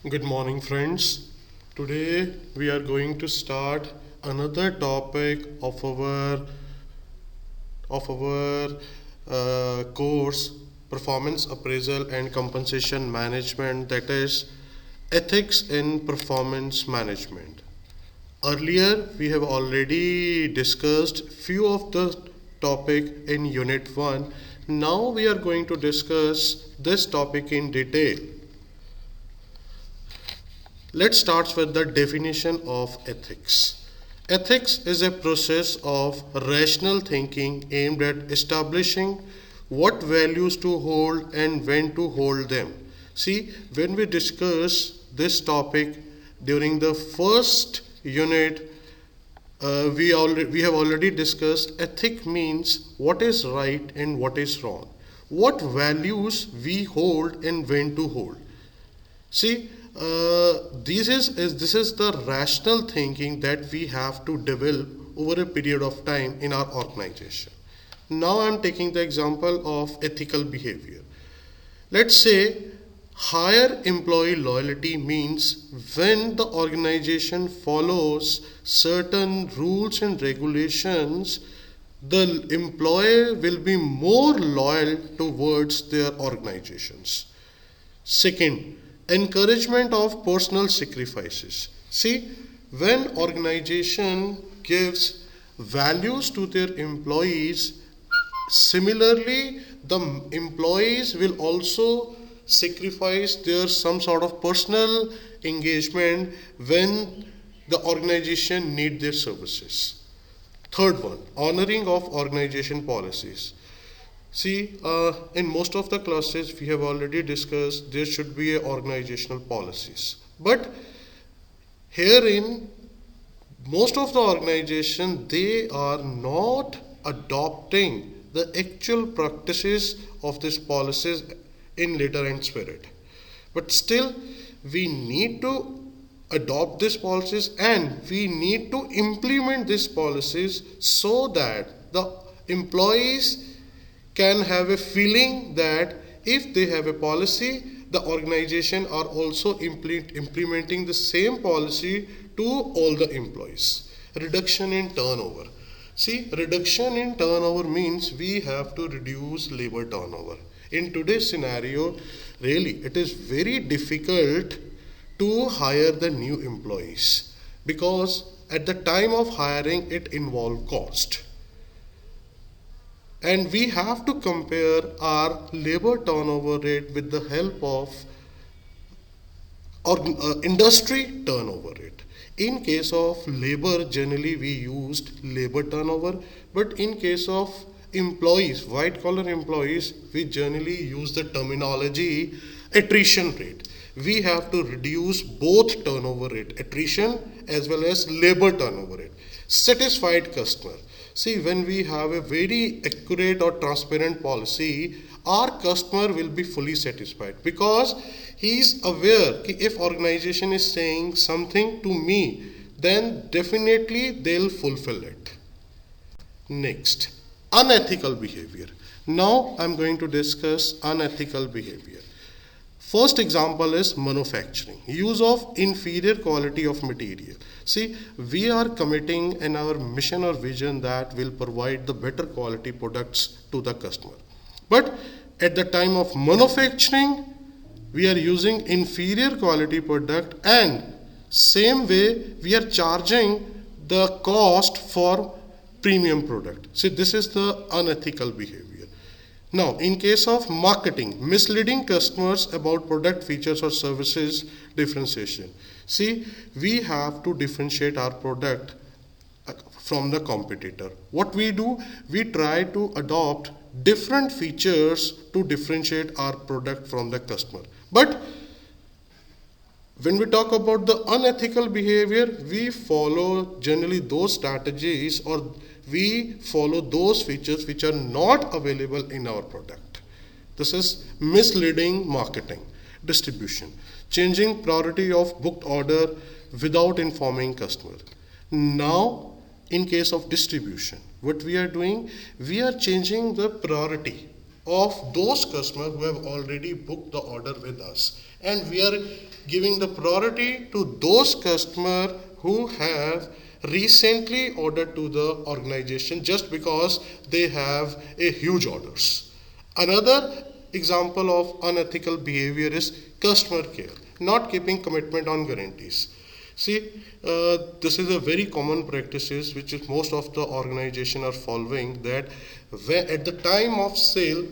Good morning, friends. Today we are going to start another topic of our course, performance appraisal and compensation management, that is ethics in performance management. Earlier we have already discussed few of the topic in unit 1. Now we are going to discuss this topic in detail. Let's start with the definition of ethics. Ethics is a process of rational thinking aimed at establishing what values to hold and when to hold them. See, when we discuss this topic during the first unit, we have already discussed ethic means what is right and what is wrong, what values we hold and when to hold. See, this is the rational thinking that we have to develop over a period of time in our organization. Now I'm taking the example of ethical behavior. Let's say higher employee loyalty means when the organization follows certain rules and regulations, the employee will be more loyal towards their organizations. Second, encouragement of personal sacrifices. See, when organization gives values to their employees, similarly the employees will also sacrifice their some sort of personal engagement when the organization need their services. Third one, honoring of organization policies. See, in most of the classes we have already discussed there should be a organizational policies. But herein, most of the organization they are not adopting the actual practices of these policies in letter and spirit. But still, we need to adopt these policies and we need to implement these policies so that the employees can have a feeling that if they have a policy, the organization are also implementing the same policy to all the employees. Reduction in turnover. See, reduction in turnover means we have to reduce labor turnover. In today's scenario, really, it is very difficult to hire the new employees because at the time of hiring, it involves cost. And we have to compare our labor turnover rate with the help of industry turnover rate. In case of labor, generally we used labor turnover, but in case of employees, white collar employees, we generally use the terminology attrition rate. We have to reduce both turnover rate, attrition as well as labor turnover rate. Satisfied customer. See, when we have a very accurate or transparent policy, our customer will be fully satisfied because he is aware that if organization is saying something to me, then definitely they'll fulfill it. Next, unethical behavior. Now I'm going to discuss unethical behavior. First example is manufacturing, use of inferior quality of material. See, we are committing in our mission or vision that will provide the better quality products to the customer. But at the time of manufacturing, we are using inferior quality product and same way we are charging the cost for premium product. See, this is the unethical behavior. Now, in case of marketing, misleading customers about product features or services differentiation. See, we have to differentiate our product from the competitor. What we do, we try to adopt different features to differentiate our product from the customer. But when we talk about the unethical behavior, we follow generally those strategies or we follow those features which are not available in our product. This is misleading marketing. Distribution, changing priority of booked order without informing customer. Now, in case of distribution, what we are doing, we are changing the priority of those customers who have already booked the order with us, and we are giving the priority to those customers who have recently ordered to the organization just because they have a huge orders. Another example of unethical behavior is customer care, not keeping commitment on guarantees. See, this is a very common practices which is most of the organization are following, that when at the time of sale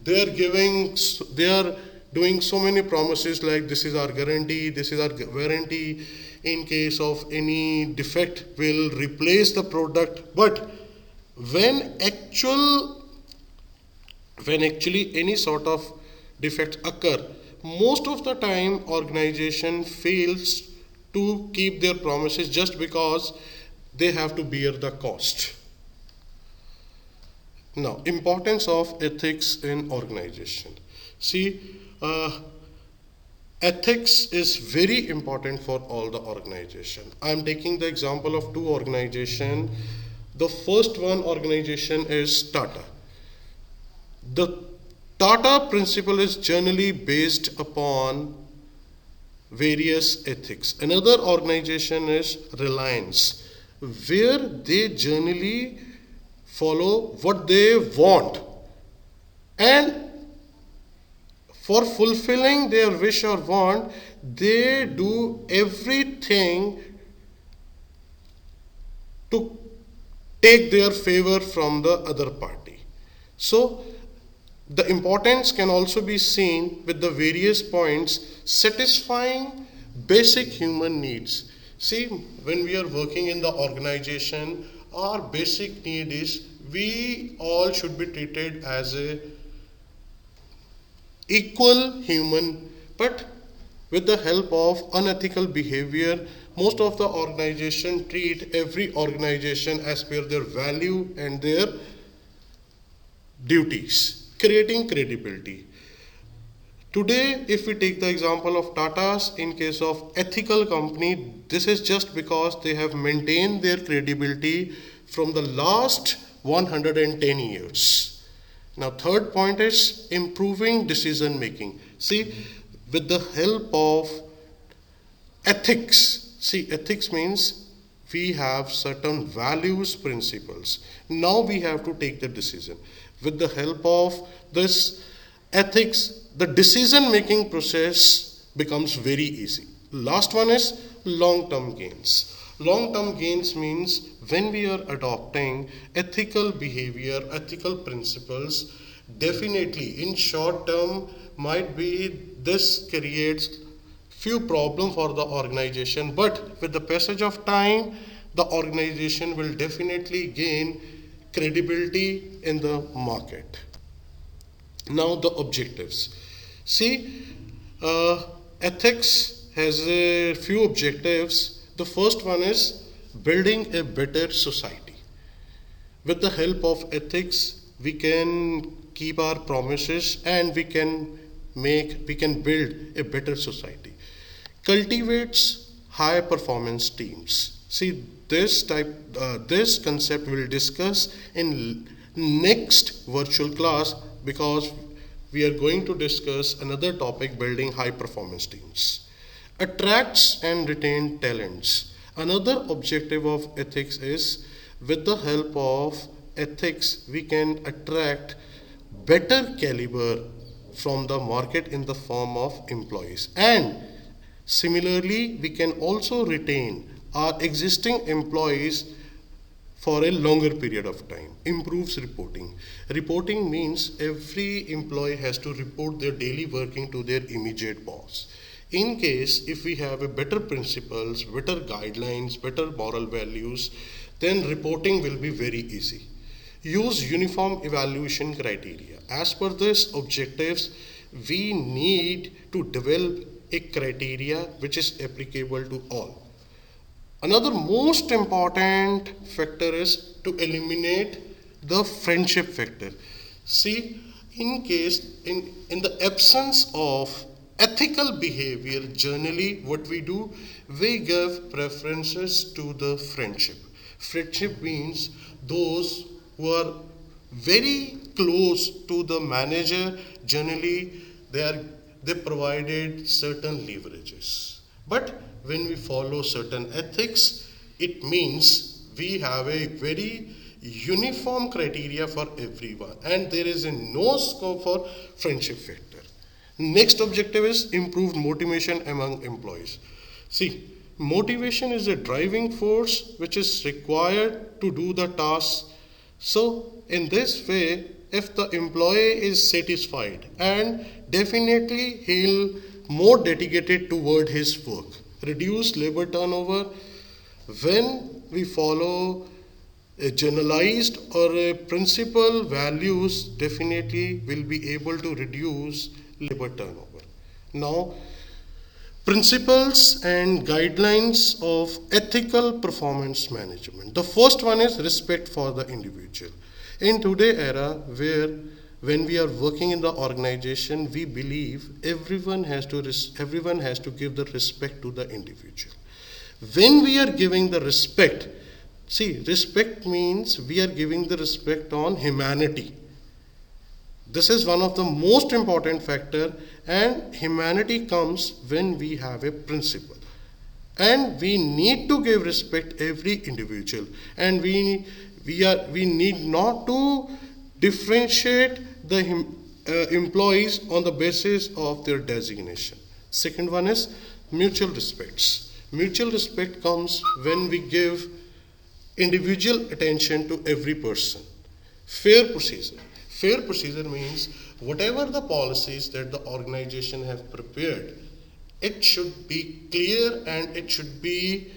they are giving, they are doing so many promises like this is our guarantee, this is our warranty, in case of any defect will replace the product. But when actual when actually any sort of defects occur, most of the time organization fails to keep their promises just because they have to bear the cost. Now, importance of ethics in organization. See, ethics is very important for all the organization. I am taking the example of two organization. The first one organization is Tata. The Tata principle is generally based upon various ethics. Another organization is Reliance, where they generally follow what they want, and for fulfilling their wish or want, they do everything to take their favor from the other party. So the importance can also be seen with the various points satisfying basic human needs. See, when we are working in the organization, our basic need is we all should be treated as a equal human, but with the help of unethical behavior, most of the organization treat every organization as per their value and their duties, creating credibility. Today, if we take the example of Tata's, in case of ethical company, this is just because they have maintained their credibility from the last 110 years. Now, third point is improving decision making. See, with the help of ethics, see, ethics means we have certain values, principles. Now we have to take the decision. With the help of this ethics, the decision making process becomes very easy. Last one is long term gains. Long term gains means when we are adopting ethical behavior, ethical principles, definitely in short term might be this creates few problems for the organization, but with the passage of time, the organization will definitely gain credibility in the market. Now the objectives. See, ethics has a few objectives. The first one is building a better society. With the help of ethics, we can keep our promises and we can build a better society. Cultivates high performance teams. See, this concept we'll discuss in next virtual class, because we are going to discuss another topic, building high performance teams. Attracts and retain talents. Another objective of ethics is with the help of ethics we can attract better caliber from the market in the form of employees, and similarly we can also retain our existing employees for a longer period of time. Improves reporting. Reporting means every employee has to report their daily working to their immediate boss. In case if we have a better principles, better guidelines, better moral values, then reporting will be very easy. Use uniform evaluation criteria. As per this objectives, we need to develop a criteria which is applicable to all. Another most important factor is to eliminate the friendship factor. See, in the absence of ethical behavior, generally what we do, we give preferences to the friendship. Friendship means those who are very close to the manager, generally they are they provided certain leverages. But when we follow certain ethics, it means we have a very uniform criteria for everyone and there is a no scope for friendship factor. Next objective is improved motivation among employees. See, motivation is a driving force which is required to do the task. So, in this way, if the employee is satisfied and definitely he'll more dedicated toward his work. Reduce labor turnover when we follow a generalized or a principal values definitely will be able to reduce labor turnover. Now, principles and guidelines of ethical performance management. The first one is respect for the individual. In today's era, where when we are working in the organization, we believe everyone has to give the respect to the individual. When we are giving the respect, see, respect means we are giving the respect on humanity. This is one of the most important factor, and humanity comes when we have a principle. And we need to give respect every individual, and we need not to differentiate the employees on the basis of their designation. Second one is mutual respects. Mutual respect comes when we give individual attention to every person. Fair procedure. Fair procedure means whatever the policies that the organization have prepared, it should be clear and it should be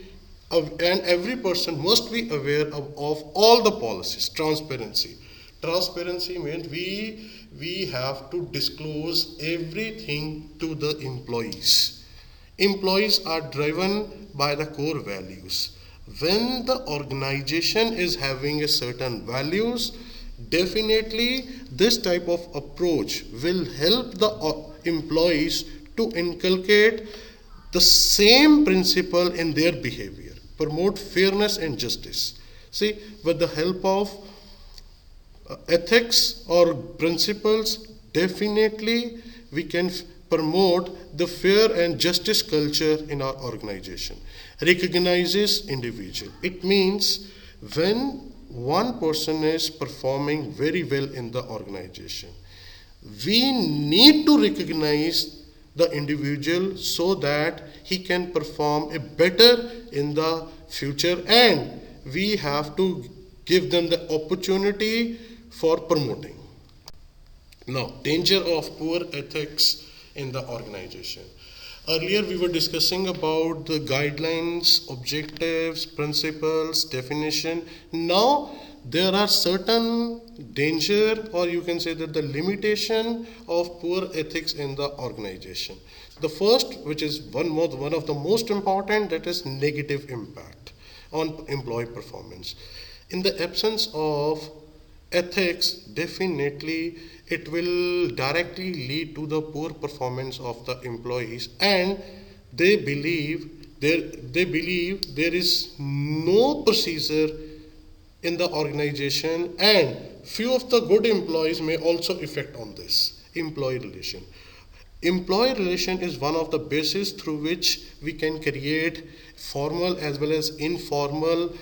and every person must be aware of all the policies. Transparency. Transparency means we have to disclose everything to the employees. Employees are driven by the core values. When the organization is having a certain values, definitely this type of approach will help the employees to inculcate the same principle in their behavior, promote fairness and justice. See, with the help of ethics or principles, definitely we can promote the fair and justice culture in our organization. Recognizes individual. It means when one person is performing very well in the organization, we need to recognize the individual so that he can perform a better in the future, and we have to give them the opportunity for promoting. Now, danger of poor ethics in the organization. Earlier we were discussing about the guidelines, objectives, principles, definition. Now there are certain danger, or you can say that the limitation of poor ethics in the organization. The first, which is one of the most important, that is negative impact on employee performance. In the absence of ethics, definitely it will directly lead to the poor performance of the employees, and they believe there is no procedure in the organization, and few of the good employees may also affect on this. Employee relation. Employee relation is one of the bases through which we can create formal as well as informal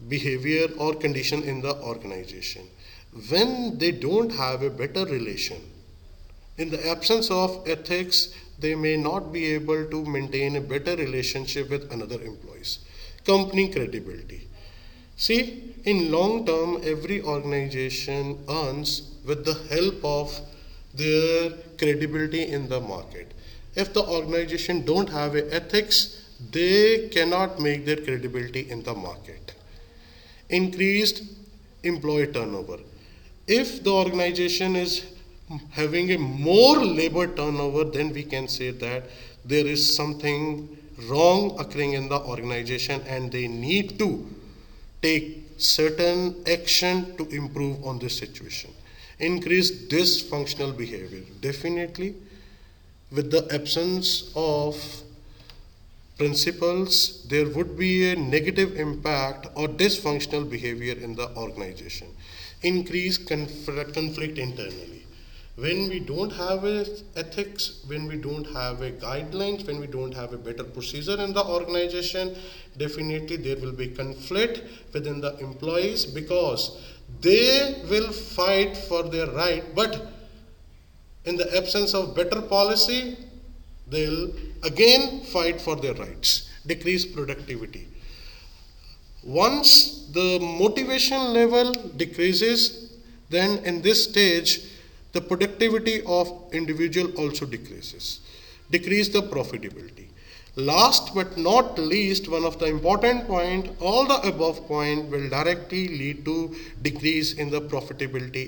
behavior or condition in the organization. When they don't have a better relation, in the absence of ethics, they may not be able to maintain a better relationship with another employees. Company credibility. See, in long term, every organization earns with the help of their credibility in the market. If the organization don't have a ethics, they cannot make their credibility in the market. Increased employee turnover. If the organization is having a more labor turnover, then we can say that there is something wrong occurring in the organization and they need to take certain action to improve on this situation. Increase dysfunctional behavior. Definitely, with the absence of principles, there would be a negative impact or dysfunctional behavior in the organization. Increase conflict internally. When we don't have a ethics, when we don't have a guidelines, when we don't have a better procedure in the organization, definitely there will be conflict within the employees, because they will fight for their right, but in the absence of better policy, they'll again fight for their rights, decrease productivity. Once the motivation level decreases, then in this stage, the productivity of individual also decreases, decrease the profitability. Last but not least, one of the important point, all the above point will directly lead to decrease in the profitability